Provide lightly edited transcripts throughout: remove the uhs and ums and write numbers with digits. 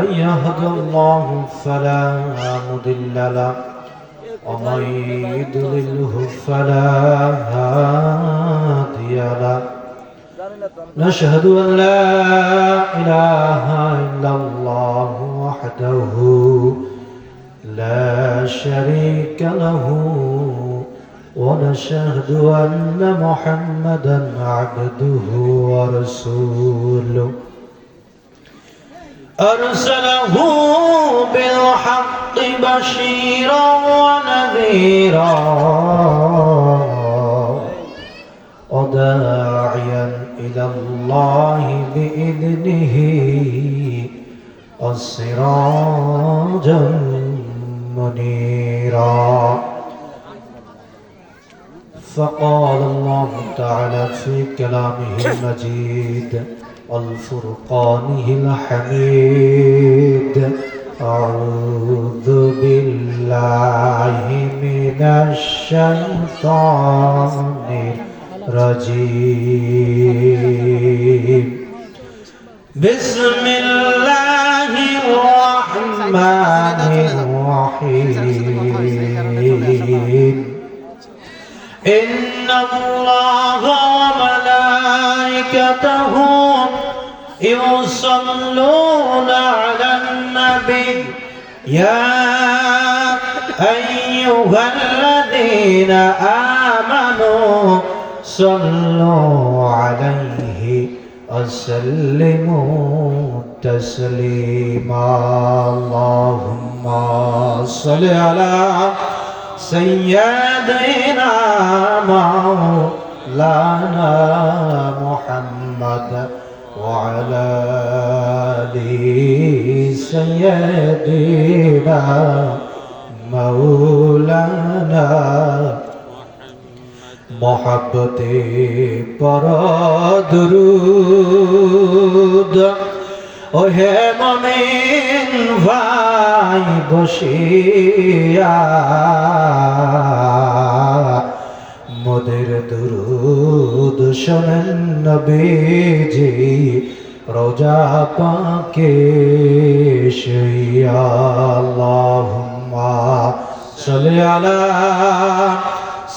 من يهد الله فلا مضل له ومن يضلله فلا هادي له نشهد أن لا إله إلا الله وحده لا شريك له ونشهد أن محمدا عبده ورسوله أرسله بالحق بشيرا ونذيرا وداعيا إلى الله بإذنه وسراجا منيرا فقال الله تعالى في كلامه المجيد والفرقانه الحميد أعوذ بالله من الشيطان الرجيم بسم الله الرحمن الرحيم إن الله وملائكته يصلون على النبي يا أيها الذين آمنوا صلوا عليه وسلموا تسليما اللهم صل على سيدنا مولانا محمد وعلى آل سيدنا مولانا محبته پر درود ওহে মুমিন ভাই বসিয়া মোদের দুরুদ শোনেন নবীজি রোজা পাকে শুইয়া আল্লাহুম্মা সাল্লি আলা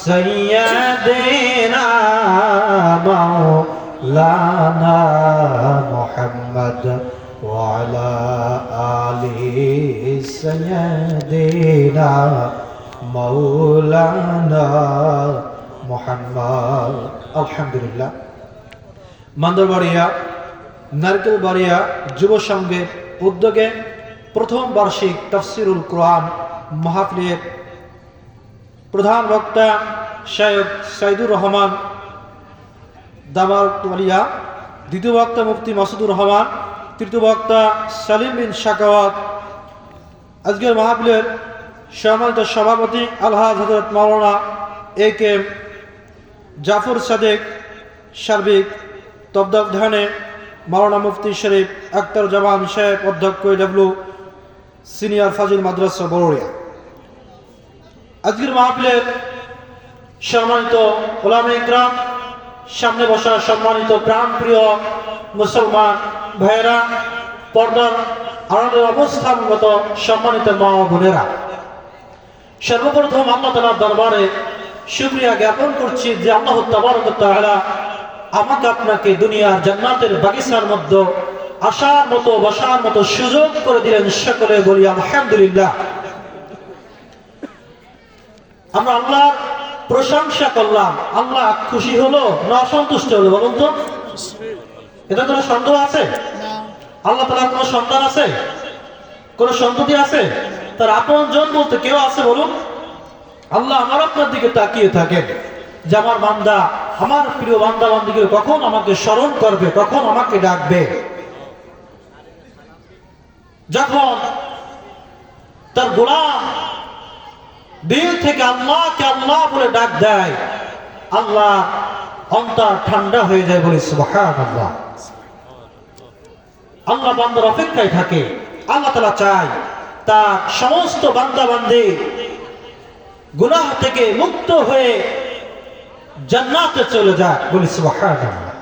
সাইয়্যিদিনা মাওলানা মুহাম্মদ وعلى آل سيدنا مولانا محمد الحمد لله মান্দরবাড়িয়া নারকেলবাড়িয়া যুব সংঘের উদ্যোগে প্রথম বার্ষিক তাফসিরুল কোরআন মাহফিলের প্রধান বক্তা শায়খ সাইদুর রহমান দামাতওয়ালিয়া, দ্বিতীয় বক্তা মুফতি মাসুদুর রহমান, তৃতীয় বক্তা সালিম বিন শাকাওয়াত। আজকের মাহফিলের সম্মানিত সভাপতি আলহাজ হযরত মাওলানা এ কে জাফর সাদেক, সার্বিক তত্ত্বাবধানে মাওলানা মুফতি শরীফ আক্তার জামান সাহেব, অধ্যক্ষ ডব্লিউ সিনিয়র ফাজিল মাদ্রাসা বড়ুয়া। আজকের মাহফিলের সম্মানিত ওলামা ইকরাম, সামনে বসা সম্মানিত প্রাণপ্রিয় মুসলমান ভাইয়েরা, পর্দার আড়ালে অবস্থানগত সম্মানিত মা ও বোনেরা, সর্বপ্রথম আল্লাহ তাআলার দরবারে শুকরিয়া জ্ঞাপন করছি যে আল্লাহ তাবারক ওয়া তাআলা আমাকে আপনাকে দুনিয়ার জান্নাতের বাগিচার মধ্যে আসার মতো বসার মতো সুযোগ করে দিলেন। সকলে বলি আলহামদুলিল্লাহ। আমরা আল্লাহর প্রশংসা করলাম। আল্লাহ খুশি হলো না অসন্তুষ্ট হলো বলুন তো? এটা কোনো সন্দেহ আছে? আল্লাহ তাআলার কোনো সন্তান আছে? কোনো সন্ততি আছে? তার আপন জন বলতে কেউ আছে বলুন? আল্লাহ আমার আপনার দিকে তাকিয়ে থাকেন যে আমার বান্দা, আমার প্রিয় বান্দা বান্দিকে কখন আমাকে স্মরণ করবে, কখন আমাকে ডাকবে। যখন তার গোলাম দিল থেকে আল্লাহকে আল্লাহ বলে ডাক দেয়, আল্লাহ অন্তর ঠান্ডা হয়ে যায়, বলি সুবহানাল্লাহ। আল্লাহ বান্দার অপেক্ষায় থাকে। আল্লাহ তাআলা চায় তার সমস্ত বান্দা বান্দী গুনাহ থেকে মুক্ত হয়ে জান্নাতে চলে যায়, বলি সুবহানাল্লাহ।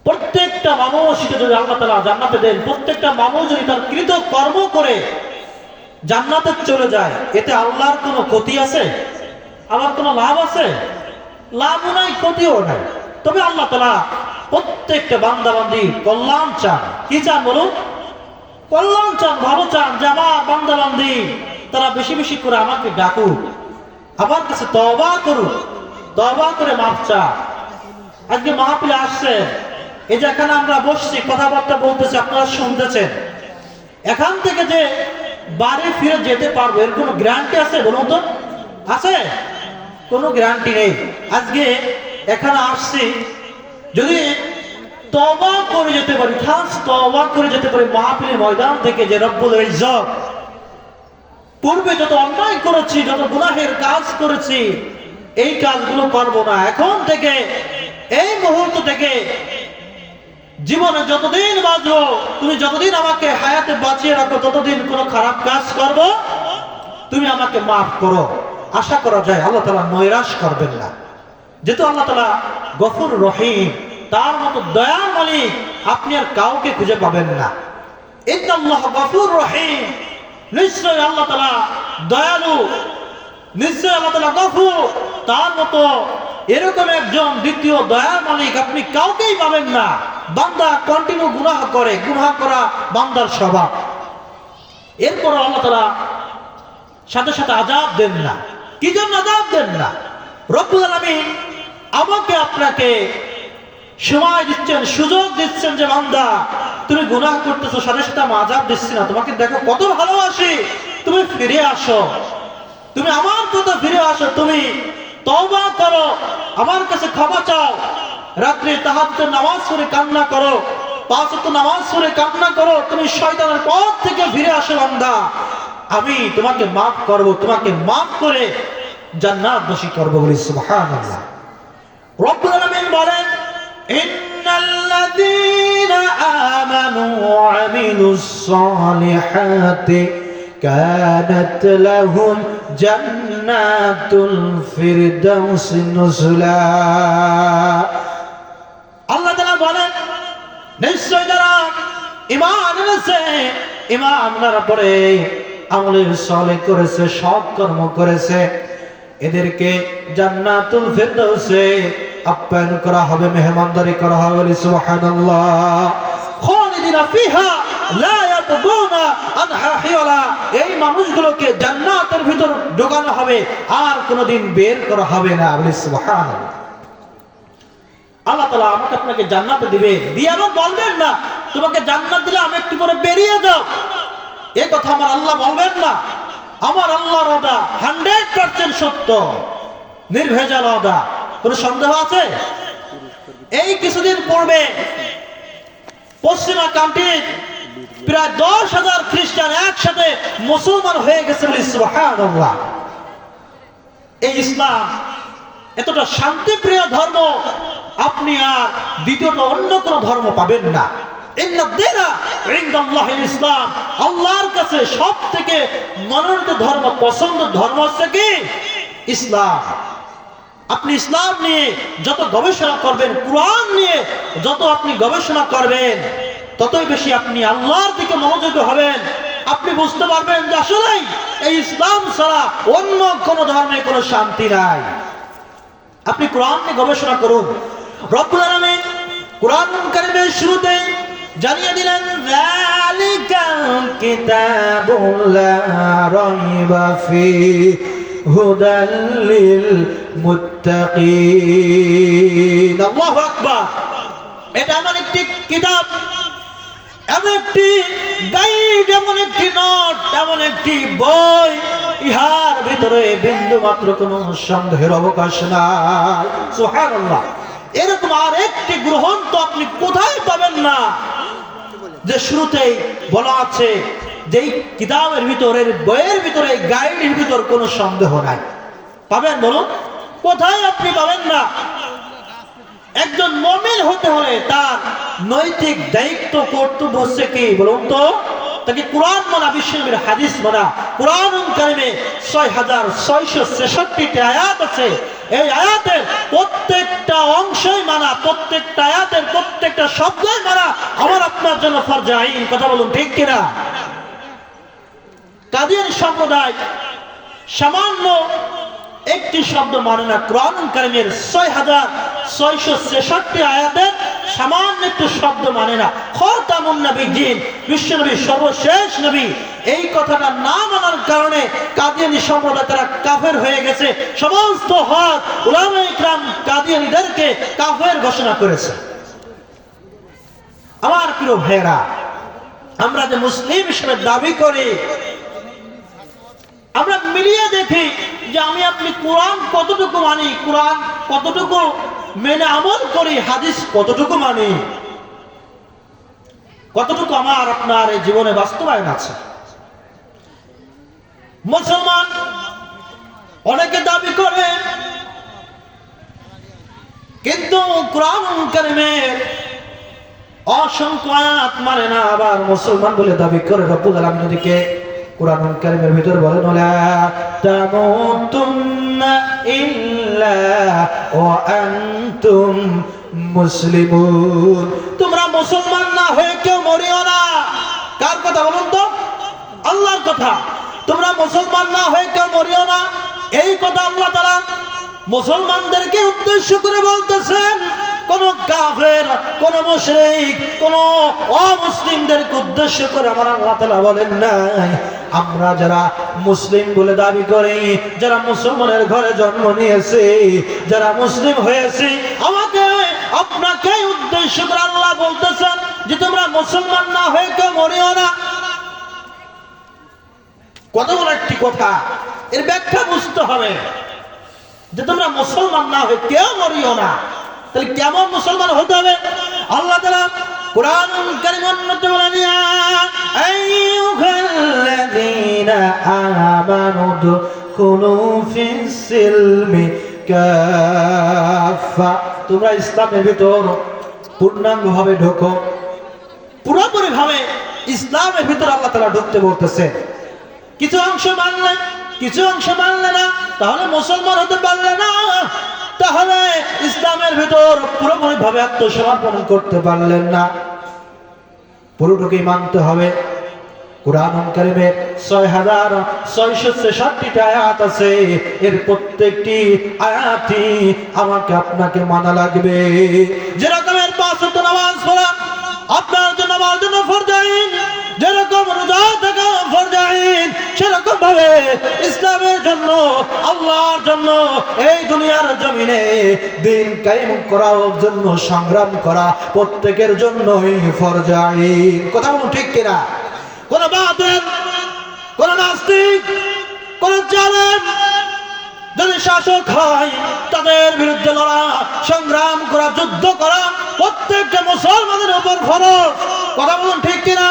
প্রত্যেকটা প্রত্যেকটা মানুষকে যদি আল্লাহ তাআলা জান্নাতে দেন, প্রত্যেকটা মানুষ যদি তার কৃত কর্ম করে জান্নাতে চলে যায়, এতে আল্লাহর কোনো ক্ষতি আছে? আল্লাহর কোনো লাভ আছে? লাভও নাই, ক্ষতিও নাই। তবে আল্লাহ তাআলা প্রত্যেকটা বান্দা বান্দি কল্যাণ চান। কি চান বলুন? কল্যাণ চান, ভালো চান যে আমার বান্দা বান্দি তারা বেশি বেশি করে আমাকে ডাকুক, আমার কাছে তওবা করুক, তওবা করে মাফ চাক। আজকে মাহফিলে আসছে, এই যে এখানে আমরা বসছি, কথাবার্তা বলতেছি, আপনারা শুনতেছেন, এখান থেকে যে বাড়ি ফিরে যেতে পারবো এর কোনো গ্যারান্টি আছে বলুন তো? আছে? কোনো গ্যারান্টি নেই। আজকে এখানে আসছি, যদি তওবা করে যেতে পারি, খাস তওবা করে যেতে পারি মাহফিলের ময়দান থেকে, যে রব্বুল ইজ্জত পূর্বে যত অন্যায় করেছি, যত গুনাহের কাজ করেছি, এই কাজগুলো করব না। এখন থেকে, এই মুহূর্ত থেকে, জীবনে যতদিন বাঁচবো, তুমি যতদিন আমাকে হায়াতে বাঁচিয়ে রাখো, ততদিন কোনো খারাপ কাজ করব তুমি আমাকে মাফ করো। আশা করা যায় আল্লাহ তাআলা নৈরাশ করবেন না, যেহেতু আল্লাহ তাআলা গফুর রহিম, তার মতো দয়ার মালিক আপনি আর কাউকে খুঁজে পাবেন না। ইন্নাল্লাহ গফুর রহিম, নিশ্চয় আল্লাহ তাআলা দয়ালু, নিশ্চয় আল্লাহ তাআলা গফুর, তার মতো এরকম একজন দ্বিতীয় দয়ার মালিক আপনি কাউকেই পাবেন না। বান্দা কন্টিনিউ গুনাহ করে, গুনাহ করা বান্দার স্বভাব, এরপর আল্লাহ তাআলা সাথে সাথে আযাব দেন না। কি জন্য আযাব দেন না? রব্বুল আলামিন আমাকে আপনাকে সময় দিচ্ছেন, সুযোগ দিচ্ছেন যে বান্দা তুমি গুনাহ করতেছো, সাথে সাথে আমি আযাব দিচ্ছি না, তোমাকে দেখো কত ভালোবাসি, তুমি ফিরে আসো, তুমি আমার কথা ফিরে আসো, তুমি তওবা করো, আমার কাছে ক্ষমা চাও, রাত্রে তাহাজ্জুদের নামাজ পড়ে কান্না করো, 5 ওয়াক্ত নামাজ পড়ে কান্না করো, তুমি শয়তানের পথ থেকে ফিরে আসো বান্দা, আমি তোমাকে মাফ করব, তোমাকে মাফ করে জান্নাতবাসী করব। বলি সুবহানাল্লাহ। রব্বুল আলামিন বলেন, ইন্নাল্লাযীনা আমানু ওয়া আমিলুস সালিহাতি কানাত লাহুম জান্নাতুল ফিরদাউস নুজুলা। আল্লাহ তাআলা বলেন, নিশ্চয় যারা ঈমান এনেছে, ঈমান আনার পরে আমলে সালেহ করেছে, সৎ কর্ম করেছে, এদেরকে জান্নাতুল ফিরদাউসে আপ্যায়ন করা হবে, মেহমানদারি করা হবে। সুবহানাল্লাহ। খালিদিনা ফিহা লা ইয়াবগুনা আনহা হিওয়ালা, এই মানুষগুলোকে জান্নাতের ভিতর ঢোকানো হবে, আর কোনোদিন বের করা হবে না। বলি সুবহানাল্লাহ। আল্লাহ তাআলা আমাকে আপনাকে জান্নাতে দিবে, দিয়ে আবার বলবেন না তোমাকে জান্নাত দিলে আমি একটু পরে বেরিয়ে যাও, এই কথা আমার আল্লাহ বলবেন না। আমার আল্লাহর ওয়াদা 100% সত্য, নির্ভেজাল ওয়াদা, কোনো সন্দেহ আছে? এই কিছুদিন পূর্বে পশ্চিমা কান্ট্রি প্রায় 10,000 খ্রিস্টান একসাথে মুসলমান হয়ে গেছে। বলি সুবহানাল্লাহ। এই ইসলাম এতটা শান্তিপ্রিয় ধর্ম আপনি আর দ্বিতীয়ত অন্য কোন ধর্ম পাবেন না। ইসলাম, আল্লাহর কাছে সব থেকে মনোনীত ধর্ম, পছন্দ ধর্ম হচ্ছে কি? ইসলাম। আপনি ইসলাম নিয়ে যত গবেষণা করবেন, কুরআন নিয়ে যত আপনি গবেষণা করবেন, ততই বেশি আপনি আল্লাহর দিকে মনোযোগী হবেন। আপনি বুঝতে পারবেন যে আসলেই এই ইসলাম ছাড়া অন্য কোন ধর্মে কোনো শান্তি নাই। আপনি কোরআন নিয়ে গবেষণা করুন। রব্বুল আলামিন কোরআন কারীমের শুরুতে জানিয়ে দিলেন, যালিকাল কিতাবুল লা রাইবা ফীহি হুদাল লিল মুত্তাকিন। আল্লাহু আকবার। এটা এমন একটি কিতাব, এমন একটি গাইড, এমন একটি নোট, এমন একটি বই, ইহার ভিতরে বিন্দু মাত্র কোনো সন্দেহের অবকাশ নাই। সুবহানাল্লাহ। এরকম আর একটি গ্রন্থ আপনি কোথায় পাবেন না যে শুরুতেই বলা আছে যে এই কিতাবের ভিতরে, বইয়ের ভিতরে, গাইডের ভিতর কোনো সন্দেহ নাই। পাবেন বলুন? কোথায় আপনি পাবেন না। একজন মুমিন হতে হলে তার নৈতিক দায়িত্ব, কর্তব্য হচ্ছে কি বলুন তো? তাকে কোরআন মানা, বিশ্বনবীর হাদিস মানা। কোরআন কারিমে 6666টি আয়াত আছে, এই আয়াতের প্রত্যেকটা অংশই মানা, প্রত্যেকটা আয়াতের প্রত্যেকটা শব্দই মানা আমার আপনার জন্য ফরজ আইন। কথা বলুন ঠিক কিনা? কাদিয়ানী সম্প্রদায় সামান্য একটি শব্দ মানে না। কোরআন কারীমের ৬৬৬৬ আয়াতের সামান্য একটু শব্দ মানে না। খাতামুন নবিয়্যিন, বিশ্বনবী সর্বশেষ নবী, এই কথাটা না মানার কারণে কাদিয়ানী সম্প্রদায় তারা কাফের হয়ে গেছে। সমস্ত হক উলামায়ে ইকরাম কাদিয়ানীদেরকে কাফের ঘোষণা করেছে। আমার প্রিয় ভাইয়েরা, আমরা যে মুসলিম হিসেবে দাবি করি, আমরা মিলিয়ে দেখি যে আমি আপনি কোরআন কতটুকু মানি, কোরআন কতটুকু মেনে আমল করি, হাদিস কতটুকু মানি, কতটুকু আমার আপনার এই জীবনে বাস্তবায়ন আছে। মুসলমান অনেকে দাবি করে, কিন্তু কোরআন কারীমের অসংখ্য আয়াত মানে না, আবার মুসলমান বলে দাবি করে। রব্বুল আলামিন ওদিকে কোরআন কারীমের ভিতর বলেন, ওয়া তামুতুন্না ইল্লা ওয়া আনতুম মুসলিমুন, তোমরা মুসলমান না হয়ে কেউ মরিও না। কার কথা বলুন তো? আল্লাহর কথা। তোমরা মুসলমান না হয়ে কেউ মরিও না, এই কথা আল্লাহ তাআলা মুসলমানদেরকে উদ্দেশ্য করে বলতেছেন। কোন কাফের, কোন মুশরিক, কোন অমুসলিমদেরকে উদ্দেশ্য করে আমার আল্লাহ তাআলা বলেন নাই। আমরা যারা মুসলিম বলে দাবি করি, যারা মুসলমানের ঘরে জন্ম নিয়েছি, যারা মুসলিম হয়েছি, আমাকে আপনাকে উদ্দেশ্য করে আল্লাহ বলতেছেন যে তোমরা মুসলমান না হয়ে কেউ মরিও না। কত বড় একটি কথা! এর ব্যাখ্যা বুঝতে হবে যে তোমরা মুসলমান না হয়ে কেউ মরিও না। তাহলে কেমন মুসলমান হতে হবে? আল্লাহ তাআলা কোরআন কারীমের মধ্যে বলেন, ইয়া আইয়ুহাল্লাযীনা আমানু দুখুলু ফিস সিলমি কাফা, তোমরা ইসলামের ভিতর পূর্ণাঙ্গভাবে ঢোকো। পুরোপুরি ভাবে ইসলামের ভিতর আল্লাহ তাআলা ঢুকতে বলতেছে। কিছু অংশ মানলে, কিছু অংশ মানলে না, তাহলে মুসলমান হতে পারলে না, তাহলে ইসলামের ভিতর পুরোপুরি ভাবে আত্মসমর্পণ করতে পারলেন না। পুরোটুকুই মানতে হবে। কোরআন কারীমের ৬৬৬৬ আয়াত আছে, এর প্রত্যেকটি আয়াতই আমাকে আপনাকে মানা লাগবে। যেরকমের ৫ ওয়াক্ত নামাজ পড়া আপনার জন্য আমার জন্য ফরজ আইন, যেরকম রোজা থাকা ফরজ আইন, সেরকম ভাবে ইসলামের জন্য, আল্লাহর জন্য এই দুনিয়ার জমিনে দিন কায়েম করার জন্য সংগ্রাম করা প্রত্যেকের জন্যই ফরজ আইন। কথা বলুন ঠিক কিনা? কোন বাতিল, কোন নাস্তিক, কোন জালেম যদি শাসক হয়, তাদের বিরুদ্ধে লড়া, সংগ্রাম করা, যুদ্ধ করা প্রত্যেকটা মুসলমানের উপর ফরজ। কথা বলুন ঠিক কিনা?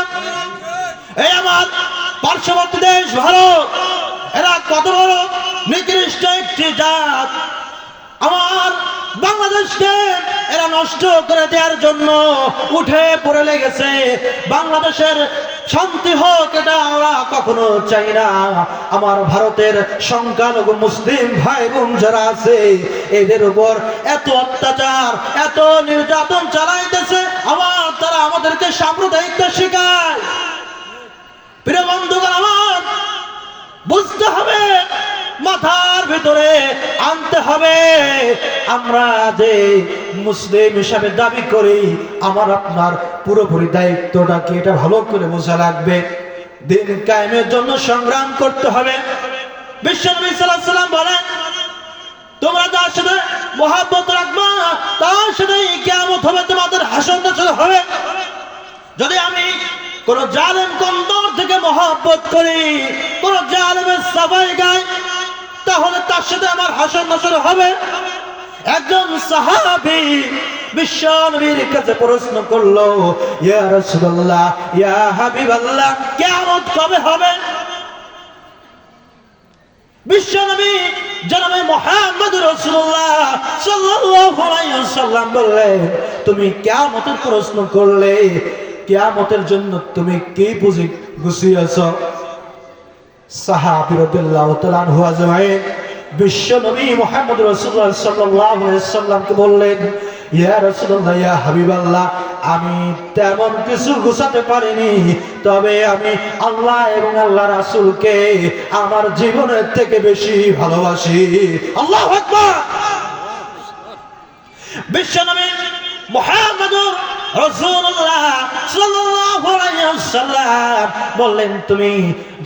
এই আমার পার্শ্ববর্তী দেশ ভারত, এরা কত বড় নিকৃষ্ট একটি জাত। আমার বাংলাদেশকে এরা নষ্ট করে দেওয়ার জন্য উঠে পড়ে লেগেছে। বাংলাদেশের শান্তি হোক, এটা ওরা কখনো চাই না। আমার ভারতের সংখ্যালঘু মুসলিম ভাই বোন যারা আছে, এদের উপর এত অত্যাচার, এত নির্যাতন চালাইতেছে, আমার তারা আমাদেরকে সাম্প্রদায়িকতা শেখায়। প্রিয় বন্ধুগণ, আমার বুঝতে হবে, মাথার ভিতরে আনতে হবে, আমরা যে মুসলিম হিসাবে দাবি করি, আমার আপনার পুরোপুরি দায়িত্বটা কি, এটা ভালো করে বোঝা লাগবে। দিন কায়েমের জন্য সংগ্রাম করতে হবে। বিশ্বনবী সাল্লাল্লাহু আলাইহি ওয়াসাল্লাম বলেন, তোমরা যার সাথে মহব্বত রাখবা, তার সাথে কিয়ামত হবে, তোমাদের হাসর নাসর হবে। যদি আমি কোন জালেম কন্দর থেকে মহব্বত করি, কোন জালেমের সাফাই গাই, তাহলে তার সাথে আমার হাসর নাসর হবে। একজন সাহাবী বিশ্ব নবীর কাছে প্রশ্ন করলো, ইয়া রাসূলুল্লাহ, ইয়া হাবিবাল্লাহ, কিয়ামত কবে হবে? বিশ্ব নবী জনাবে মুহাম্মদ রাসূলুল্লাহ সাল্লাল্লাহু আলাইহি ওয়াসাল্লাম বললেন, তুমি কিয়ামতের প্রশ্ন করলে, কিয়ামতের জন্য তুমি কি বুঝি গুছিয়েছ? সাহাবী রাদিয়াল্লাহু তাআলা আনহু আজমাইন বিশ্ব নবী মুহাম্মদ রাসূলুল্লাহ সাল্লাল্লাহু আলাইহি ওয়াসাল্লামকে বললেন, ইয়া রাসূলুল্লাহ, ইয়া হাবিবাল্লাহ, আমি তেমন কিছু গোছাতে পারিনি, তবে আমি আল্লাহ এবং আল্লাহ রাসূলকে আমার জীবনের থেকে বেশি ভালোবাসি। আল্লাহু আকবার। বিশ্ব নবী মুহাম্মদুর রাসূলুল্লাহ সাল্লাল্লাহু আলাইহি ওয়াসাল্লাম বললেন, তুমি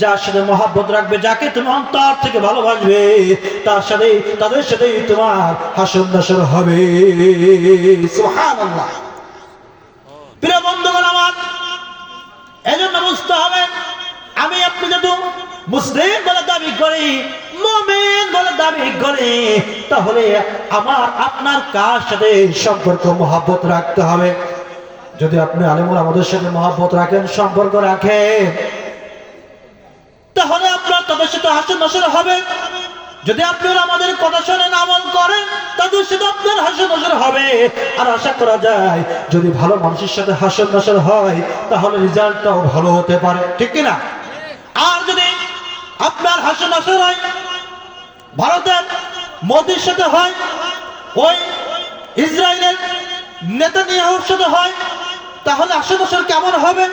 যার সাথে মহব্বত রাখবে, যাকে তুমি অন্তর থেকে ভালোবাসবে, তাদের সাথেই তোমার হাসর নাসর হবে। সুবহানাল্লাহ। প্রিয় বন্ধুগণ আমার, এজন্য বুঝতে হবে, আমি আপনি যদি মুসলিম বলে দাবি করি, মুমিন বলে দাবি করি, তাহলে আমার আপনার কার সাথে সম্পর্ক মহব্বত রাখতে হবে। যদি আপনি আলেমুল আমাদের সাথে মহব্বত রাখেন, সম্পর্ক রাখেন, তাহলে আপনার তাদের সাথে হাসর নাসর হবে। যদি আপনি আমাদের কথা শোনেন, আমল করেন, তাদের সাথে আপনার হাসর নাসর হবে। আর আশা করা যায় যদি ভালো মানুষের সাথে হাসর নাসর হয়, তাহলে রেজাল্টটাও ভালো হতে পারে, ঠিক কিনা? আর যদি আপনার হাসর নাসর হয় ভারতের মোদির সাথে হয়, ওই ইসরায়েলের নেতানিয়াহুর সাথে হয়, তাহলে হাসর নাসর কেমন হবে?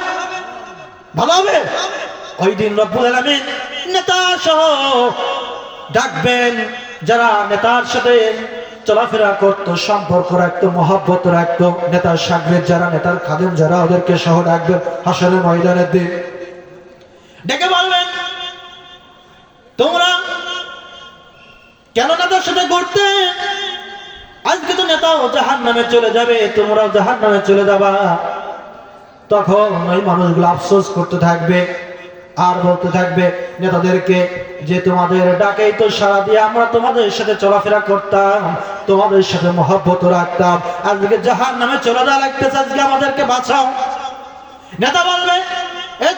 ভালো হবে? ওই দিন রব্বুল আলামিন নেতা সহ ডাকবেন, যারা নেতার সাথে চলাফেরা করতো, সম্পর্ক রাখতো, মহব্বত রাখতো, নেতার শাগরেদ যারা, নেতার খাদেম যারা, ওদেরকে সহ ডাকবেন হাসরের ময়দানের দিন। ডেকে বলবেন, তোমরা কেন নেতার সাথে ঘুরতে? আজকে তো নেতাও জাহান্নামে চলে যাবে, তোমরাও জাহান্নামে চলে যাবা। তখন ওই মানুষগুলো আফসোস করতে থাকবে আর বলতে থাকবে নেতাদেরকে, যে তোমাদের ডাকেই তো সাড়া দিয়ে আমরা তোমাদের সাথে চলাফেরা করতাম, তোমাদের সাথে মহব্বত রাখতাম, আজকে জাহান্নামে চলে যাওয়া লাগতেছে, আজকে আমাদেরকে বাঁচাও। নেতা বলবে,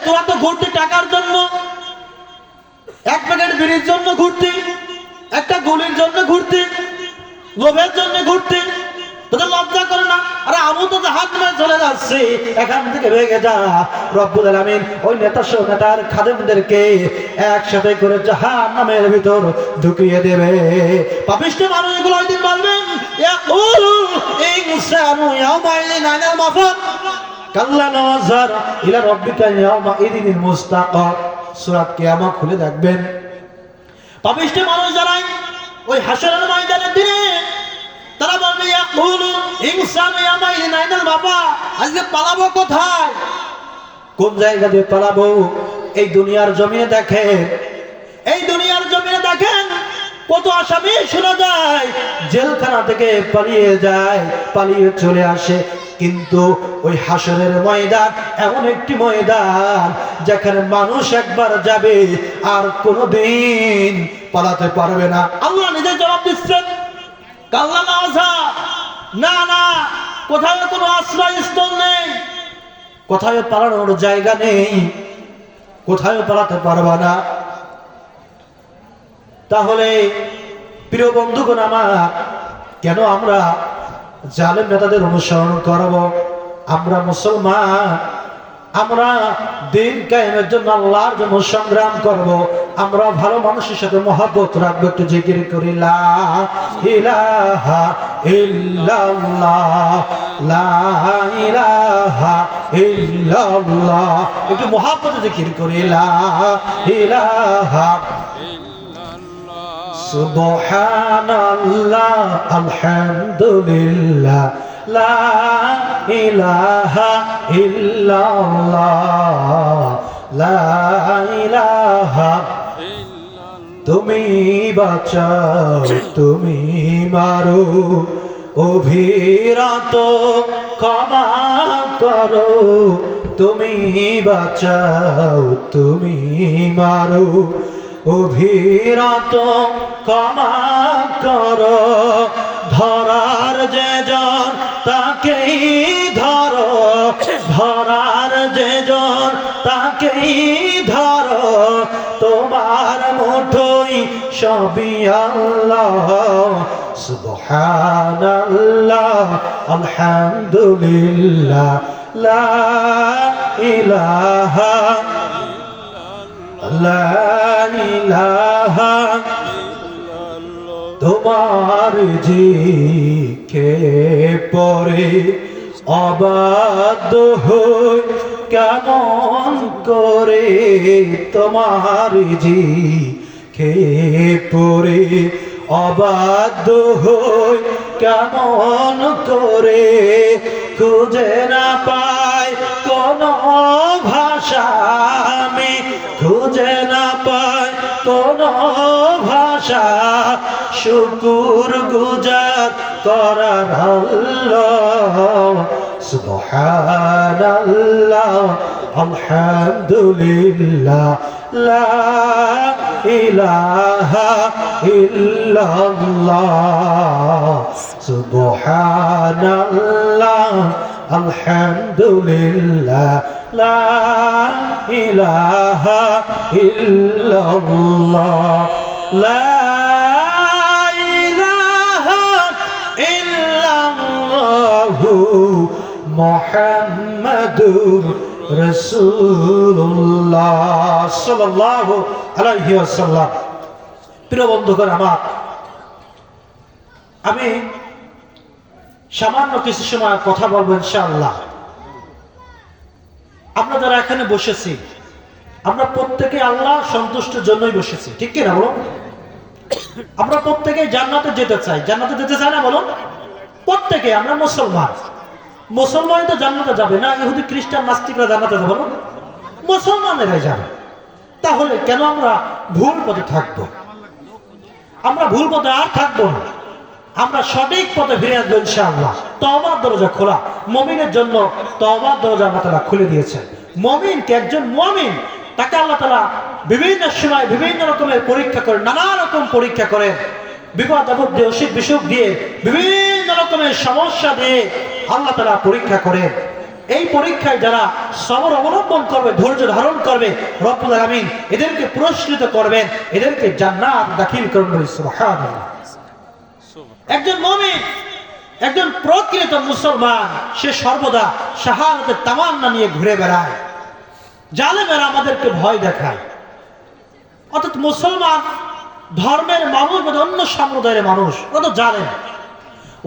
তোরা তো ঘুরতি টাকার জন্য, এক প্যাকেট বিড়ির জন্য ঘুরতি, একটা গুলির জন্য ঘুরতি, লোভের জন্য ঘুরতি, তোদের লজ্জা করে না? আরে আমি তো জাহান্নামে চলে যাচ্ছি, এখান থেকে ভেগে যা। রব্বুল আলামিন ওই নেতা সহ নেতার খাদেমদেরকে একসাথে করে জাহান্নামের ভিতর ঢুকিয়ে দেবে। পাপিষ্ঠ মানুষগুলো ওই দিন বলবেন, ইয়াকুলু ইনসানু ইয়াউমাইযিন আইনাল মাফার কাল্লা নাযার ইলা রাব্বিকা ইয়াউমাইযিনিল মুস্তাকার। সূরা কিয়ামত খুলে দেখবেন, পাপিষ্ঠ মানুষ যারা ওই হাসরের ময়দানের দিনে তারা বলবে, ইয়াকুলু ইনসানু ইয়াউমাইযিন আইনাল মাফার, আজকে পালাবো কোথায়? কোন জায়গা দিয়ে পালাবো? এই দুনিয়ার জমিনে দেখেন, এই দুনিয়ার জমিনে দেখেন কত আসামি শোনা যায় জেলখানা থেকে পালিয়ে যায়, পালিয়ে চলে আসে। কিন্তু ওই হাসরের ময়দান এমন একটি ময়দান যেখানে মানুষ একবার যাবে আর কোনোদিন পালাতে পারবে না। আল্লাহ নিজে জবাব দিচ্ছেন, কাল্লা নাযার, না না, কোথাও কোনো আশ্রয়স্থল নেই, কোথাও পালানোর জায়গা নেই, কোথাও পালাতে পারবা না। তাহলে প্রিয় বন্ধুগণ আমার, কেন আমরা জালেম নেতাদের অনুসরণ করব? আমরা মুসলমান, আমরা দিন কায়েমের জন্য আল্লাহর জন্য সংগ্রাম করব, আমরা ভালো মানুষের সাথে মহব্বত রাখবো। একটু জিকির করি, লা ইলাহা ইল্লাল্লাহ, লা ইলাহা ইল্লাল্লাহ। একটু মহব্বতে জিকির করি, লা ইলাহা সুবহানাল্লাহ, আলহামদুলিল্লাহ, লা ইলাহা ইল্লাল্লাহ, লা ইলাহা। তুমি বাঁচাও, তুমি মারো, অভিরত ক্ষমা করো। তুমি বাঁচাও, তুমি মারো, অভিরত ক্ষমা করো। ধরার যে জন তাকেই ধরো, ধরার যে জন তাকেই ধরো। তোমার মুঠোই সবই আল্লাহ, সুবহানাল্লাহ, আলহামদুলিল্লাহ, লা ইলাহা, লা ইলাহা তোমার জিকে পরে অবাধ্য হই কেমন করে, তোমার জিকে পরে অবাধ্য হই কেমন করে, খুঁজে না পাই কোন ভাষা, আমি খুঁজে না পাই কোন ভাষা, শুকুর গুজার করার আল্লাহ। সুবহানাল্লাহ আলহামদুলিল্লাহ লা ইলাহা ইল্লাল্লাহ, সুবহানাল্লাহ আলহামদুলিল্লাহ লা ইলাহা ইল্লাল্লাহ, লা ইলাহা ইল্লাল্লাহু মুহাম্মাদুর রাসূলুল্লাহ সাল্লাল্লাহু আলাইহি ওয়াসাল্লাম। প্রিয় বন্ধুগণ আমার, আমি সামান্য কিছু সময় কথা বলবো ইনশাআল্লাহ। আমরা যারা এখানে বসেছি, আমরা প্রত্যেকে আল্লাহ সন্তুষ্টের জন্যই বসেছি, ঠিক কিনা বলুন? আমরা প্রত্যেকে জান্নাতে যেতে চাই, জান্নাতে যেতে চাই না বলুন? প্রত্যেকে আমরা মুসলমান, মুসলমানই তো জান্নাতে যাবে না, ইহুদি খ্রিস্টান নাস্তিকরা জান্নাতে যাবে না, মুসলমানেরাই যাবে। তাহলে কেন আমরা ভুল পথে থাকবো? আমরা ভুল পথে আর থাকবো না, আমরা সঠিক পথে ফিরে আসবো ইনশাআল্লাহ। তওবার দরজা খোলা, মুমিনের জন্য তওবার দরজা আল্লাহ তাআলা খুলে দিয়েছেন। মুমিনকে, একজন মুমিন, তাকে আল্লাহ তাআলা বিভিন্ন সময় বিভিন্ন রকমের পরীক্ষা করেন, নানা রকম পরীক্ষা করেন, বিপদ আপদ দিয়ে, অসুখ বিসুখ দিয়ে, বিভিন্ন রকমের সমস্যা দিয়ে আল্লাহ তাআলা পরীক্ষা করেন। এই পরীক্ষায় যারা সবর অবলম্বন করবে, ধৈর্য ধারণ করবে, রব্বুল আলামিন এদেরকে পুরস্কৃত করবেন, এদেরকে জান্নাত দাখিল করবেন। সুবহানাল্লাহ। একজন মুমিন, একজন প্রকৃত মুসলমান, সে সর্বদা শাহাদাতের তামান্না নিয়ে ঘুরে বেড়ায়। জালেমেরা আমাদেরকে ভয় দেখায়, অর্থাৎ মুসলমান ধর্মের মানুষ, অন্য সম্প্রদায়ের মানুষ, ওরা তো জালেম,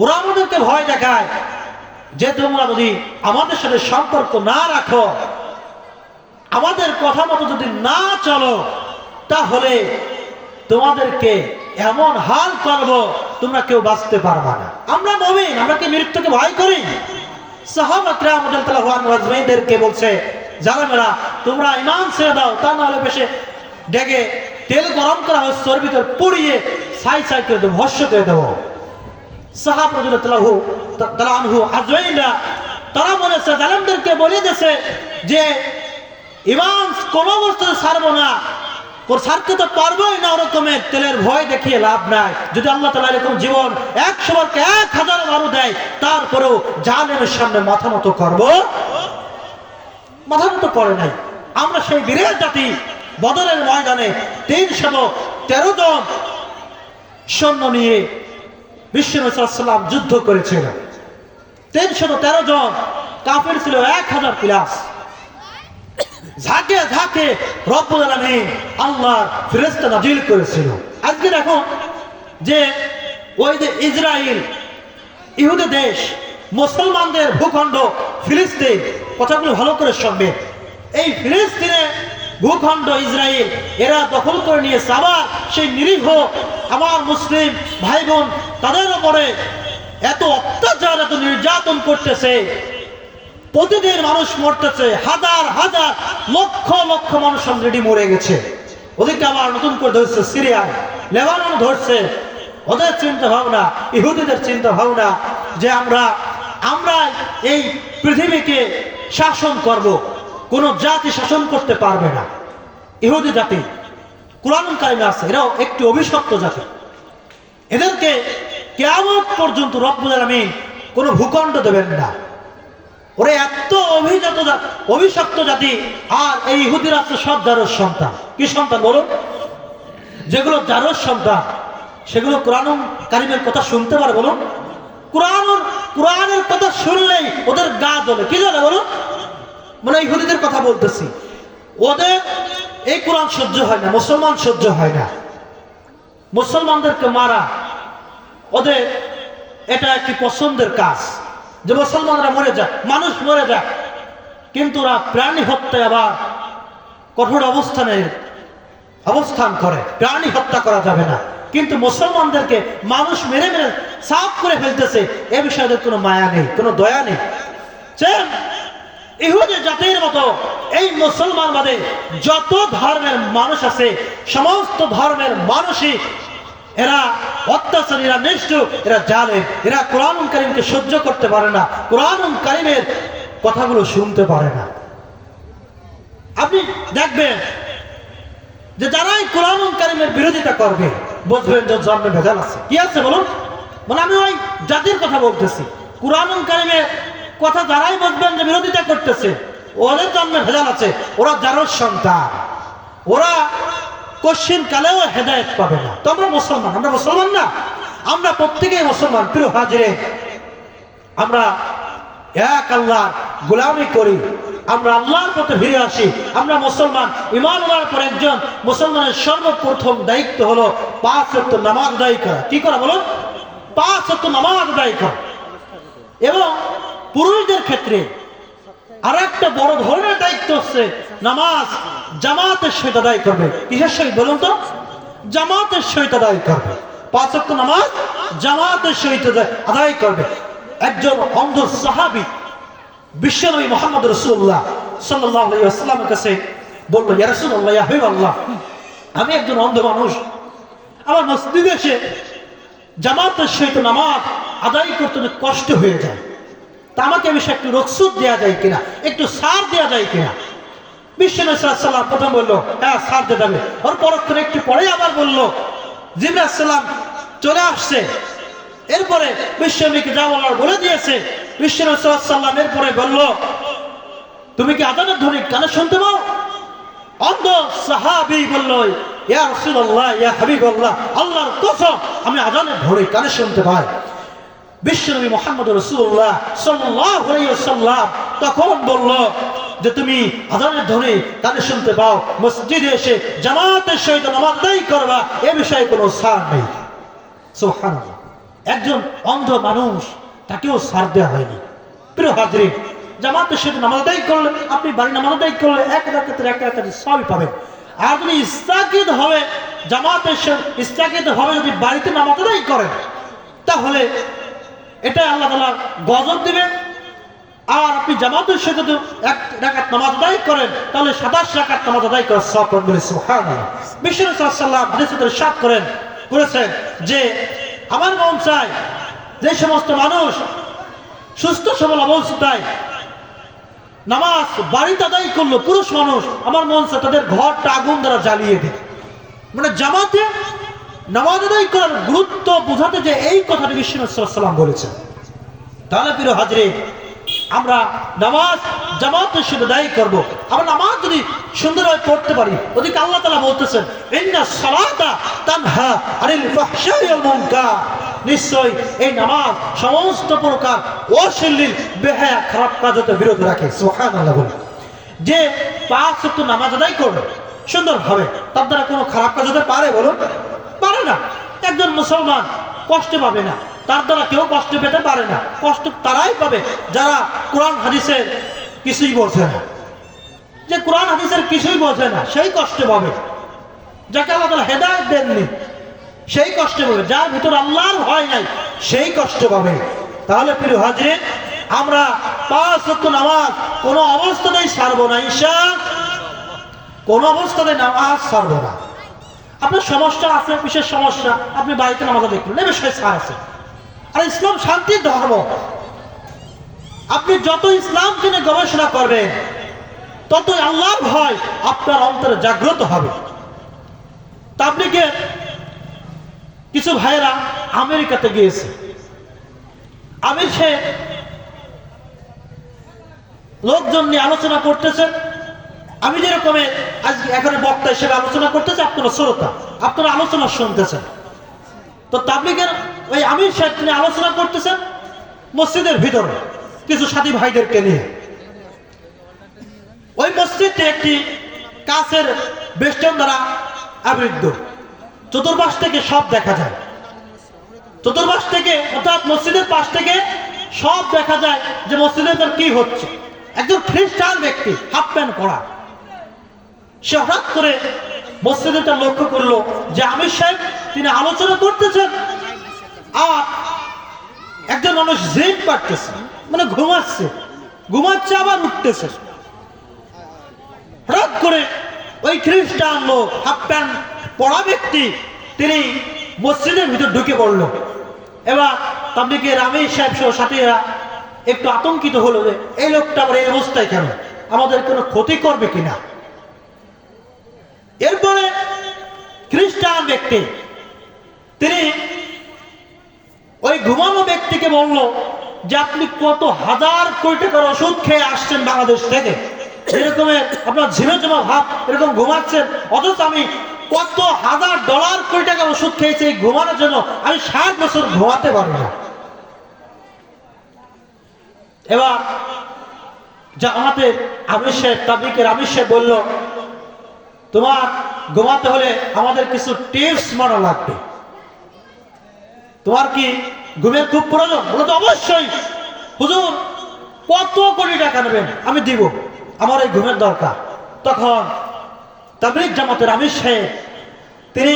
ওরা আমাদেরকে ভয় দেখায় যে তোমরা যদি আমাদের সাথে সম্পর্ক না রাখো, আমাদের কথা মতো যদি না চলো, তাহলে তোমাদেরকে এমন হাল করব তোমরা কেউ বাঁচতে পারবা না। আমরা মুমিন, আমরা কি মৃত্যুকে ভয় করি? সাহাবা কিরাম রাদিয়াল্লাহু আনহুম আজমাইনদেরকে বলছে, জালেমেরা তোমরা ঈমান ছেড়ে দাও, তা না হলে বেশে ডেকে তেল গরম করা হয়, চর্বিতে পুড়িয়ে ছাই ছাই করে দেবো, ভস্ম করে দেবো। সাহাবা রাদিয়াল্লাহু আনহু আজমাইনরা তারা বলেছে, জালেমদেরকে বলে দিয়েছে যে ঈমান কোন অবস্থাতে ছাড়বো না, ছাড়তে তো পারবোই না, ওরকমের তেলের ভয় দেখিয়ে লাভ নাই। যদি আল্লাহ তাআলা এরকম জীবন 100 বারকে 1000 বারও দেয়, তারপরেও জালেমের সামনে মাথা নত করবো? মাথা নত করে নাই। আমরা সেই বীরের জাতি, বদরের ময়দানে 313 জন সৈন্য নিয়ে বিশ্ব নবী সাল্লাল্লাহু আলাইহি ওয়াসাল্লাম যুদ্ধ করেছিল। 313 জন, কাফের ছিল 1000 প্লাস। ঝাঁকে ঝাঁকে রব্বুল আলামিন আল্লাহ ফেরেশতা নাজিল করেছিল। আজকে দেখো যে ওই যে ইসরায়েল, ইহুদি দেশ, মুসলমানদের ভূখণ্ড ফিলিস্তিন, কথাগুলো ভালো করে শুনবে। এই ফিলিস্তিনে ভূখণ্ড ইসরায়েল এরা দখল করে নিয়েছে। আবার সেই নিরীহ আমার মুসলিম ভাই বোন, তাদের উপরে এত অত্যাচার, এত নির্যাতন করতেছে। প্রতিদিন মানুষ মরতেছে, হাজার হাজার লক্ষ লক্ষ মানুষ অলরেডি মরে গেছে। ওদিকে আবার নতুন করে ধরছে সিরিয়ায়, লেবানন ধরছে। ওদের চিন্তা ভাবনা, ইহুদিদের চিন্তা ভাবনা যে আমরা এই পৃথিবীকে শাসন করব, কোন জাতি শাসন করতে পারবে না। ইহুদি জাতি কুরআন কারিমে আছে, এরাও একটি অভিশপ্ত জাতি। এদেরকে কিয়ামত পর্যন্ত রব্বুল আলামিন কোনো ভূখণ্ড দেবেন না। ওরা এত অভিশপ্ত জাতি। আর এই ইহুদিরা তো সব জারজ সন্তান। কি সন্তান বলুন? যেগুলো জারজ সন্তান, সেগুলো কোরআন কারিমের কথা শুনতে পারে বলুন? কোরআনের কথা শুনলেই ওদের গা জ্বলে। কি জ্বলে বলুন? মানে ইহুদিদের কথা বলতেছি। ওদের এই কোরআন সহ্য হয় না, মুসলমান সহ্য হয় না। মুসলমানদেরকে মারা, ওদের এটা একটি পছন্দের কাজ যে মুসলমানরা মরে যাক, মানুষ মরে যাক, কিন্তু ওরা প্রাণী হত্যায় আবার কঠোর অবস্থান করে। প্রাণী হত্যা করা যাবে না, কিন্তু মুসলমানদেরকে মানুষ মেরে মেরে সাফ করে ফেলতেছে, এ বিষয়ে কোনো মায়া নেই, কোনো দয়া নেই। ইহুদি জাতির মতো এই মুসলমান বাদে যত ধর্মের মানুষ আছে, সমস্ত ধর্মের মানুষই এরা অত্যাচারী, এরা নিষ্ঠুর, এরা জালেম, এরা কোরআনুল কারীমকে সহ্য করতে পারে না, কোরআনুল কারীমের কথাগুলো শুনতে পারে না। আপনি দেখবেন যে যারাই কোরআনুল কারীমের বিরোধিতা করবে, বুঝবেন যে জন্মে ভেজাল আছে। কি আছে বলুন? মানে আমি ওই জাতির কথা বলতেছি, কোরআনুল কারীমের কথা যারাই বুঝবেন যে বিরোধিতা করতেছে, ওদের জন্মে ভেজাল আছে। ওরা যার সন্তান, ওরা কোশ্চিন কালেও হেদায়েত পাবে না। তো আমরা মুসলমান, আমরা মুসলমান না? আমরা প্রত্যেকেই মুসলমান। প্রিয় হাজিরে, আমরা এক আল্লাহর গোলামি করি, আমরা আল্লাহর পথে ফিরে আসি। আমরা মুসলমান, ঈমান আনার পর একজন মুসলমানের সর্বপ্রথম দায়িত্ব হলো 5 ওয়াক্ত নামাজ আদায় করা। কি করা বলুন? 5 ওয়াক্ত নামাজ আদায় করা। এবং পুরুষদের ক্ষেত্রে আর একটা বড় ধরনের দায়িত্ব হচ্ছে নামাজ জামাতের সহিত আদায় করবে। কিসের সহিত বলুন তো? জামাতের সহিত আদায় করবে। 5 ওয়াক্ত নামাজ জামাতের সহিত আদায় করবে। একজন অন্ধ সাহাবী বিশ্বনবী মুহাম্মদ রাসূলুল্লাহ সাল্লাল্লাহু আলাইহি ওয়াসাল্লামের কাছে বলল, ইয়া রাসূলুল্লাহ, ইয়া হাবিবাল্লাহ, আমি একজন অন্ধ মানুষ, আমার মসজিদে এসে জামাতের সহিত নামাজ আদায় করতে কষ্ট হয়ে যায়, তা আমাকে বিষয়ে একটু রুখসত দেওয়া যায় কিনা, একটু ছাড় দেওয়া যায় কিনা? বিশ্বনবী সাল্লাল্লাহু আলাইহি ওয়াসাল্লাম প্রথম বলল, হ্যাঁ, ছাড় দেওয়া যাবে। ওর পরক্ষণে একটু পরে আবার বলল, জিবরাইল আলাইহিস সালাম চলে আসছে। এরপরে বিশ্বনবীকে যা বলার বলে দিয়েছে। বিশ্বনবী সাল্লাল্লাহু আলাইহি ওয়াসাল্লাম এরপরে বলল, তুমি কি আযানের ধ্বনি কানে শুনতে পাও? অন্ধ সাহাবী বলল, ইয়া রাসূলুল্লাহ, ইয়া হাবিবাল্লাহ, আল্লাহর কসম, আমি আযানের ধ্বনি কানে শুনতে পাই। বিশ্বনবী মুহাম্মদ রাসূলুল্লাহ সাল্লাল্লাহু আলাইহি ওয়াসাল্লাম তখন বলল যে তুমি আযানের ধ্বনি কানে শুনতে পাও, মসজিদে এসে জামাতের সহিত নামাজ আদায় করবা, এ বিষয়ে কোনো ছাড় নেই। সুবহানাল্লাহ। একজন অন্ধ মানুষ, তাকেও ছাড় দেওয়া হয়নি। প্রিয় হাজরিন, জামাতের সহিত নামাজ আদায় করলে, আপনি বাড়ি নামাজ আদায় করলে এক রাকাতের সবই পাবেন। আর যদি ইস্তাকিদ হবে, জামাতের ইস্তাকিদ হবে যদি বাড়িতে নামাজ আদায় করেন, তাহলে এটা আল্লাহ তাআলা গজব দিবেন। আর আপনি জামাতের সাথে যদি 1 রাকাত নামাজ আদায় করেন, তাহলে 27 রাকাত নামাজ আদায় করার সওয়াব পাবেন। সুবহানাল্লাহ। বিশ্বনবী সাল্লাল্লাহু আলাইহি ওয়াসাল্লাম হাদিসে ইরশাদ করেছেন যে আমার মন চায় যে সমস্ত মানুষ সুস্থ সবল অবস্থায় নামাজ বাড়িতে আদায় করলো, পুরুষ মানুষ, আমার মন চায় তাদের ঘরটা আগুন দ্বারা জ্বালিয়ে দিই। মানে জামাতে নামাজ আদায় করার গুরুত্ব বোঝাতে যে এই কথাটি বিশ্বনবী সাল্লাল্লাহু আলাইহি ওয়াসাল্লাম বলেছেন। তাহলে প্রিয় হাজরিন, আমরা নামাজ জামাতের সাথে আদায় করব। আমরা নামাজ যদি সুন্দরভাবে পড়তে পারি, ওদিকে আল্লাহ তাআলা বলতেছেন, ইন্নাস সালাতা তানহা আনিল ফাহশাই ওয়াল মুনকার, নিশ্চয়ই এই নামাজ সমস্ত প্রকার অশ্লীল বেহায়া খারাপ কাজ হতে বিরত রাখে। সুবহানাল্লাহ। বলে যে 5 ওয়াক্ত নামাজ আদায় করবে সুন্দরভাবে, তার দ্বারা কোনো খারাপ কাজ হতে পারে? বলুন, পারে না। একজন মুসলমান কষ্ট পাবে না, তার দ্বারা কেউ কষ্ট পেতে পারে না। কষ্ট তারাই পাবে যারা কোরআন হাদিসের কিছুই বোঝে না। যে কোরআন হাদিসের কিছুই বোঝে না, সেই কষ্ট পাবে। যাকে আল্লাহ তাআলা হেদায়েত দেননি, সেই কষ্ট পাবে। যার ভিতর আল্লাহর ভয় নাই, সেই কষ্ট পাবে। তাহলে প্রিয় হাজরিন, আমরা 5 ওয়াক্ত নামাজ কোনো অবস্থাতেই ছাড়বো না, ইনশাআল্লাহ। কোনো অবস্থাতেই নামাজ ছাড়বো না। আপনার সমস্যা আছে, বিশেষ সমস্যা, আপনি বাড়িতে নামাজ আদায় করলেন, এ বিষয়ে ছাড় আছে। আর ইসলাম শান্তির ধর্ম। আপনি যত ইসলামকে নিয়ে গবেষণা করবেন, ততই আল্লাহর ভয় আপনার অন্তরে জাগ্রত হবে। তাবলীগের কিছু ভাইয়েরা আমেরিকাতে গিয়েছে। আমির সে লোকজন নিয়ে আলোচনা করতেছে। আমি যেরকম আজকে এখানে বক্তা হিসেবে আলোচনা করতেছি, আপনারা শ্রোতা, আপনারা আলোচনা শুনতেছেন। তো তাবলীগের ওই আমির সাহেব তিনি আলোচনা করতেছেন মসজিদের ভিতরে কিছু সাথী ভাইদেরকে নিয়ে। ওই মসজিদটি একটি কাচের বেষ্টন দ্বারা আবৃত, চতুর্পাশ থেকে সব দেখা যায়। চতুর্পাশ থেকে অর্থাৎ মসজিদের পাশ থেকে সব দেখা যায় যে মসজিদে তার কি হচ্ছে। একজন খ্রিস্টান ব্যক্তি হাফ প্যান্ট পরা, সে হঠাৎ করে মসজিদটা লক্ষ্য করলো যে আমির সাহেব তিনি আলোচনা করতেছেন আর একজন মানুষ জিম পাড়তেছে, মানে ঘুমাচ্ছে আবার উঠতেছে। হঠাৎ করে ওই খ্রিস্টান লোক হাফ প্যান্ট পরা ব্যক্তি তিনি মসজিদের ভিতর ঢুকে পড়ল। এবার তাবলীগের আমির সাহেব সহ সাথীরা একটু আতঙ্কিত হলো যে এই লোকটা আবার এই অবস্থায় কেন, আমাদের কোনো ক্ষতি করবে কিনা। এরপরে খ্রিস্টান ব্যক্তি তিনি ওই ঘুমানো ব্যক্তিকে বলল যে আপনি কত হাজার কোটি টাকার ওষুধ খেয়ে আসছেন বাংলাদেশ থেকে, এরকমের আপনার ঝিমে জমা ভাব এরকম ঘুমাচ্ছেন, অথচ আমি কত হাজার ডলার কোটি টাকার ওষুধ খেয়েছি এই ঘুমানোর জন্য, আমি 60 বছর ঘুমাতে পারি না। এবার জামাতের আমির সাহেব, তাবলীগের আমির সাহেব বলল তোমার ঘুমাতে হলে আমাদের কিছু টিপস মানা লাগবে, তোমার কি ঘুমের খুব প্রয়োজন? বলো তো অবশ্যই হুজুর, কত কোটি টাকা নেবেন আমি দিব, আমার এই ঘুমের দরকার। তখন তাবলীগ জামাতের আমির সাহেব তিনি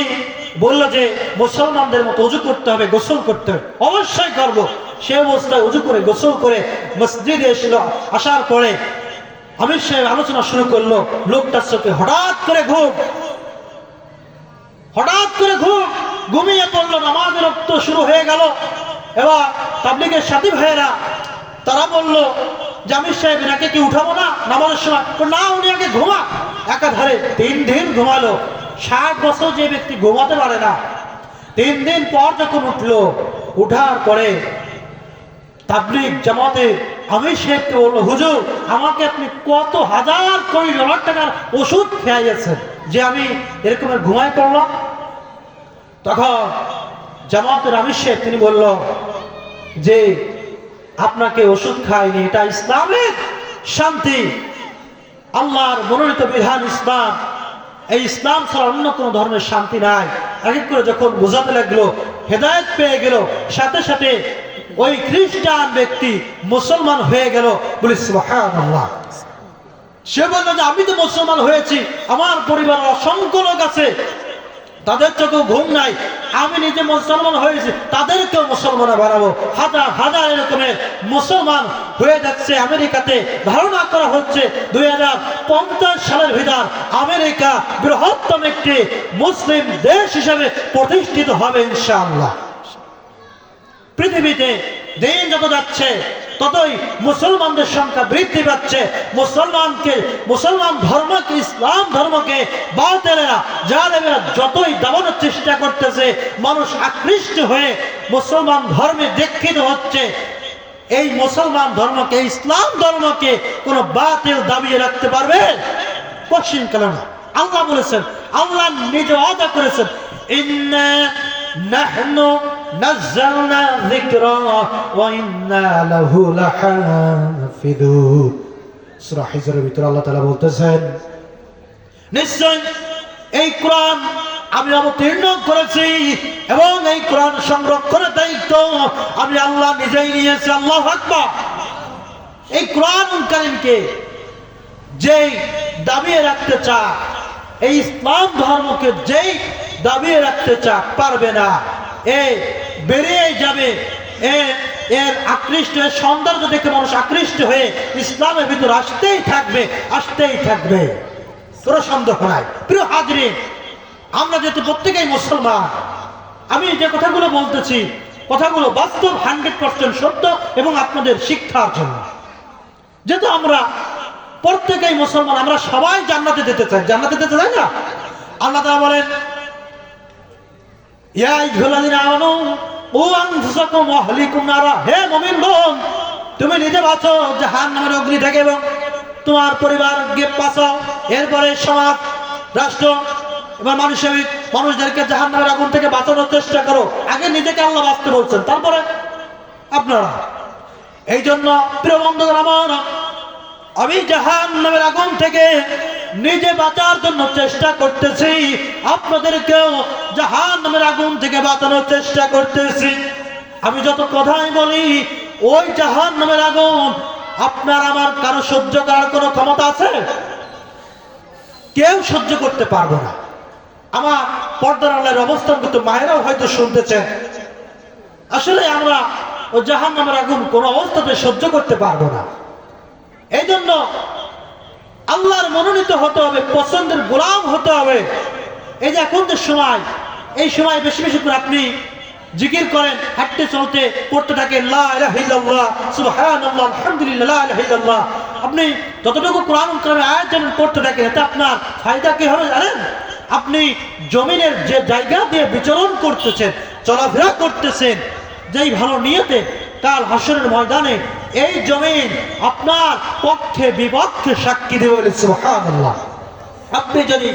বলল যে মুসলমানদের মতো উজু করতে হবে, গোসল করতে হবে। অবশ্যই করব। সে অবস্থায় উজু করে গোসল করে মসজিদে এসেছিল। আসার পরে আমির সাহেব আলোচনা শুরু করলো। লোকটার চোখে হঠাৎ করে ঘুমিয়ে পড়লো। নামাজের রক্ত শুরু হয়ে গেল। এবার তাবলীগের সাথী ভাইয়েরা তারা বলল যে আমির সাহেব এনাকে কি উঠাবো না নামাজের সময়? না, উনি আগে ঘুমা। একাধারে 3 দিন ঘুমালো। 60 বছর যে ব্যক্তি ঘুমাতে পারে না, 3 দিন পর যখন উঠলো, উঠার পরে তাবলীগ জামাতে আমির সাহেবকে বললো হুজুর, আমাকে আপনি কত হাজার কোটি ডলার টাকার ওষুধ খাইয়েছেন যে আমি এরকমের ঘুমায় পড়লাম। তখন জামাতের আমির সাহেব তিনি বলল যে আপনাকে ওষুধ খায়নি, এটা ইসলামের শান্তি, আল্লাহর মনোনীত বিধান ইসলাম। এই ইসলাম ছাড়া অন্য কোনো ধর্মের শান্তি নাই। এক এক করে যখন বোঝাতে লাগলো, হেদায়েত পেয়ে গেল, সাথে সাথে ওই খ্রিস্টান ব্যক্তি মুসলমান হয়ে গেল। বলি সুবহানাল্লাহ। সে বলল যে আমি তো মুসলমান হয়েছি, আমার পরিবারের অসংখ্য লোক আছে, তাদের চোখেও ঘুম নাই, আমি নিজে মুসলমান হয়েছি, তাদেরকেও মুসলমান বানাবো। হাজার হাজার এরকমের মুসলমান হয়ে যাচ্ছে আমেরিকাতে। ধারণা করা হচ্ছে 2050 সালের ভিতর আমেরিকা বৃহত্তম একটি মুসলিম দেশ হিসেবে প্রতিষ্ঠিত হবে ইনশাআল্লাহ। পৃথিবীতে দিন যত যাচ্ছে ততই মুসলমানদের সংখ্যা বৃদ্ধি পাচ্ছে। মুসলমান ধর্মকে, ইসলাম ধর্মকে বাতিলেরা, জালেমেরা যতই দাবানোর চেষ্টা করতেছে, মানুষ আকৃষ্ট হয়ে মুসলমান ধর্মে দীক্ষিত হচ্ছে। এই মুসলমান ধর্মকে, ইসলাম ধর্মকে কোন বাতিল দাবিয়ে রাখতে পারবে? কঠিন কালে না। আল্লাহ বলেছেন, আল্লাহ নিজে ওয়াদা করেছেন, ইন্না নাহনু নাযালনা যিকরা ওয়া ইন্না লাহু লাহাফিযুন। সূরা হিজরের ভিতরে আল্লাহ তাআলা বলতেছেন, নিশ্চয় এই কোরআন আমি অবতীর্ণ করেছি এবং এই কোরআন সংরক্ষণের দায়িত্ব আমি আল্লাহ নিজেই নিয়েছি। আল্লাহু আকবার। এই কোরআনুল কারীমকে যেই দাবিয়ে রাখতে চায়, এই ইসলাম ধর্মকে যেই দাবিয়ে রাখতে চায়, পারবে না। বেরিয়ে যাবে। এর আকৃষ্ট, এর সৌন্দর্য দেখে মানুষ আকৃষ্ট হয়ে ইসলামের ভিতর আসতেই থাকবে। কোনো সন্দেহ নাই। প্রিয় হাজরিন, আমরা যেহেতু প্রত্যেকেই মুসলমান, আমি যে কথাগুলো বলতেছি, কথাগুলো বাস্তব 100% সত্য এবং আপনাদের শিক্ষার জন্য। যেহেতু আমরা প্রত্যেকেই মুসলমান, আমরা সবাই জান্নাতে যেতে চাই। জান্নাতে যেতে চাই না? আল্লাহ তাআলা বলেন, ইয়া আইয়ুহাল্লাযীনা আমানু ও আনফুসাকুম ওয়া আহলিকুম নারা। হে মুমিনগণ, তুমি নিজে বাঁচো জাহান্নামের অগ্নি থেকে এবং তোমার পরিবারকে বাঁচাও। এরপরে সমাজ, রাষ্ট্র এবং মানুষদেরকে জাহান্নামের আগুন থেকে বাঁচানোর চেষ্টা করো। আগে নিজেকে আল্লাহ বাঁচতে বলছেন, তারপরে আপনারা। এই জন্য প্রিয় বন্ধুগণ আমার, আমি জাহান্নামের আগুন থেকে নিজে বাঁচার জন্য চেষ্টা করতেছি, আপনাদেরকেও জাহান্নামের আগুন থেকে বাঁচানোর চেষ্টা করতেছি। আমি যত কথাই বলি, ওই জাহান্নামের আগুন আপনার আমার কারো সহ্য করার কোনো ক্ষমতা আছে? কেউ সহ্য করতে পারবো না। আমার পর্দার আড়ালের অবস্থান করতে মায়েরাও হয়তো শুনতেছেন, আসলে আমরা ওই জাহান্নামের আগুন কোনো অবস্থাতে সহ্য করতে পারবো না। এই জন্য আল্লাহর মনোনীত হতে হবে, পছন্দের গোলাম হতে হবে। এই যে এখন যে সময়, এই সময় বেশি বেশি করে আপনি জিকির করেন, হাঁটতে চলতে পড়তে থাকেন লা ইলাহা ইল্লাল্লাহ, সুবহানাল্লাহ, আলহামদুলিল্লাহ, লা ইলাহা ইল্লাল্লাহ। আপনি যতটুকু কোরআন কারিমের আয়াত জানেন পড়তে থাকেন, এতে আপনার ফায়দা কি হবে জানেন? আপনি জমিনের যে জায়গা দিয়ে বিচরণ করতেছেন, চলাফেরা করতেছেন, যেই ভালো নিয়তে কাল হাসরের ময়দানে এই জমিন আপনার পক্ষে বিপক্ষে সাক্ষী দেবে বলে সুবহানাল্লাহ। আপনি যদি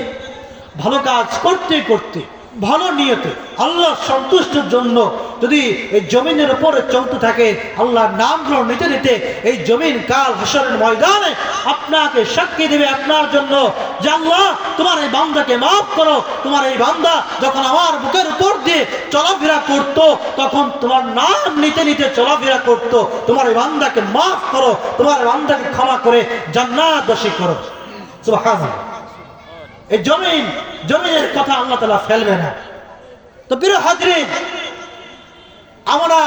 ভালো কাজ করতে করতে ভালো নিয়তে আল্লাহ সন্তুষ্টের জন্য যদি এই জমিনের উপরে চলতে থাকে, আল্লাহর নামগুলো নিতে নিতে এই জমিন কাল হাসরের ময়দানে আপনাকে সাক্ষী দেবে আপনার জন্য যে আল্লাহ তোমার এই বান্দাকে মাফ করো। তোমার এই বান্দা যখন আমার বুকের উপর দিয়ে চলাফেরা করতো, তখন তোমার নাম নিতে নিতে চলাফেরা করতো। তোমার এই বান্দাকে মাফ করো, তোমার বান্দাকে ক্ষমা করে জান্নাতবাসী করো। সুবহানাল্লাহ। এই জমিনের কথা আল্লাহ তাআলা ফেলবে না। তো প্রিয় হাজরিন, আমরা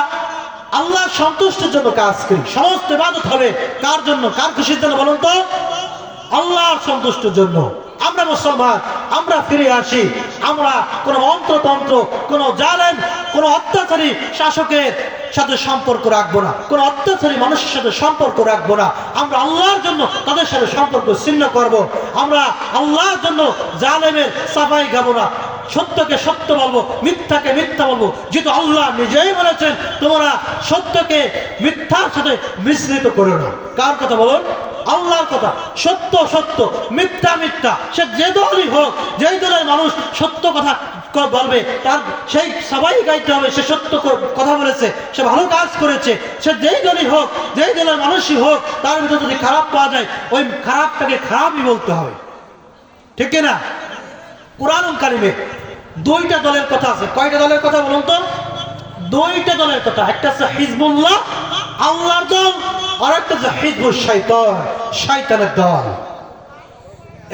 আল্লাহ সন্তুষ্টির জন্য কাজ করি। সমস্ত ইবাদত হবে কার জন্য? কার খুশির জন্য বলুন তো? আল্লাহর সন্তুষ্টির জন্য। আমরা মুসলমান, আমরা ফিরে আসি। আমরা কোন মন্ত্রতন্ত্র, কোন জালেম, কোন অত্যাচারী শাসকের সাথে সম্পর্ক রাখবো না, কোন অত্যাচারী মানুষের সাথে সম্পর্ক রাখবো না। আমরা আল্লাহর জন্য তাদের সাথে সম্পর্ক ছিন্ন করব। আমরা আল্লাহর জন্য জালেমের সাফাই গাবো না। সত্যকে সত্য বলবো, মিথ্যাকে মিথ্যা বলবো, যেহেতু আল্লাহ নিজেই বলেছেন তোমরা সত্যকে মিথ্যার সাথে মিশ্রিত করো না। কার কথা বলুন? আল্লাহর কথা। সত্য সত্য, মিথ্যা মিথ্যা। সে যে দলই হোক, যেই দলের মানুষ সত্য কথা বলবে, তার সেই সবাই গাইতে হবে সে সত্য কথা বলেছে, সে ভালো কাজ করেছে। সে যেই দলই হোক, যেই দলের মানুষই হোক, তার ভিতরে যদি খারাপ পাওয়া যায়, ওই খারাপটাকে খারাপই বলতে হবে, ঠিক না? কুরআন কারিমে দুইটা দলের কথা আছে। কয়টা দলের কথা বলুন তো? দুইটা দলের কথা। একটা হচ্ছে হিজবুল্লাহ, আল্লাহর দল, আর একটা হচ্ছে হিজবুশ শাইতান, শয়তানের দল।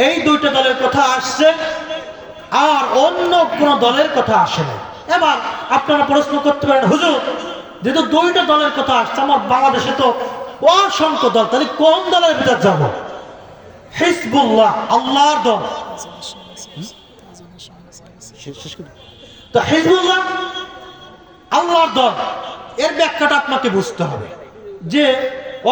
এই দুইটা দলের কথা আসছে, আর অন্য কোন দলের কথা আসে না। এবার আপনারা প্রশ্ন করতে পারেন, হুজুর যেহেতু দুইটা দলের কথা আসছে, আমার বাংলাদেশে তো অসংখ্য দল, তাহলে কোন দলের ভিতর যাব? হিজবুল্লাহ আল্লাহর দল। তো হিজবুল্লাহ আল্লাহর দল, এর ব্যাখ্যাটা আপনাকে বুঝতে হবে যে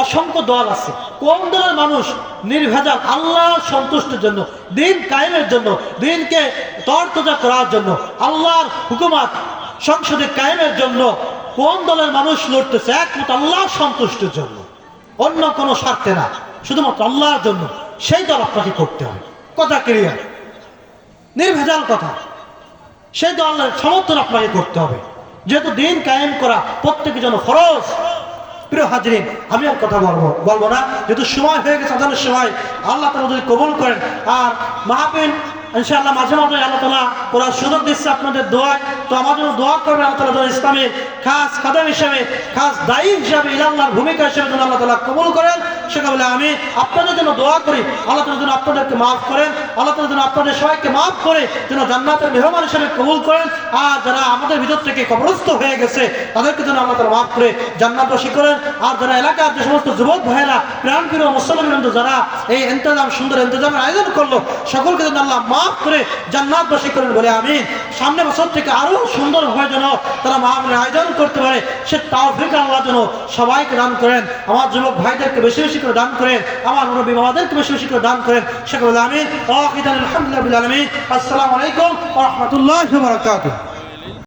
অসংখ্য দল আছে। কোন দলের মানুষ নির্ভেজাল আল্লাহর সন্তুষ্টির জন্য, দিন কায়েমের জন্য, দিনকে তরতাজা করার জন্য, আল্লাহর হুকুমত সংসদে কায়েমের জন্য কোন দলের মানুষ লড়তেছে? একমাত্র আল্লাহর সন্তুষ্টির জন্য, অন্য কোনো স্বার্থে না, শুধুমাত্র আল্লাহর জন্য। সেই দল আপনাকে করতে হবে। কথা ক্লিয়ার? নির্ভেজাল কথা। সেই দলের সমর্থন আপনাকে করতে হবে, যেহেতু দিন কায়েম করা প্রত্যেকের জন্য ফরজ। প্রিয় হাজরিন, আমি আর কথা বলবো না, যেহেতু সময় হয়ে গেছে আজানের সময়। আল্লাহ তাআলা যদি কবুল করেন, আর মাহফিল ইনশাআল্লাহ মাঝে মাঝে আল্লাহ তাআলা করার সুযোগ দিচ্ছে আপনাদের দোয়ায়, তো আমার জন্য দোয়া করবেন। আল্লাহ তাআলা ইসলামের খাস খাদেম হিসেবে, খাস দায়ী হিসেবে, ইলাল্লাহর ভূমিকা হিসেবে যেন আল্লাহ তাআলা কবুল করেন, সেটা বলে আমি আপনাদের জন্য দোয়া করি। আল্লাহ তাআলা যেন আপনাদেরকে মাফ করেন, আল্লাহ তাআলা যেন আপনাদের সবাইকে মাফ করে যেন জান্নাতের মেহমান হিসেবে কবুল করেন। আর যারা আমাদের ভিতর থেকে কবরস্থ হয়ে গেছে, তাদেরকে যেন আল্লাহ তাআলা মাফ করে জান্নাতবাসী করেন। আর যারা এলাকার যে সমস্ত যুবক ভাইয়েরা, প্রাণপ্রিয় মুসলমান, যারা এই ইন্তজাম, সুন্দর ইন্তজামের আয়োজন করলো, সকলকে যেন আল্লাহ মাফ করে জান্নাতবাসী করেন বলে আমি সামনে বছর থেকে আরো সুন্দর হয়ে যেন তারা মাহফিলের আয়োজন করতে পারে, সে তৌফিক আল্লাহ যেন সবাইকে দান করেন। আমার যুবক ভাইদেরকে বেশি বেশি করে দান করেন, আমার মুরব্বী বাবাদেরকে বেশি বেশি করে দান করেন। সেটা বলে আমি আলহামদুলিল্লাহ। আসসালামু আলাইকুম ওয়া রাহমাতুল্লাহি ওয়া বারাকাতুহু।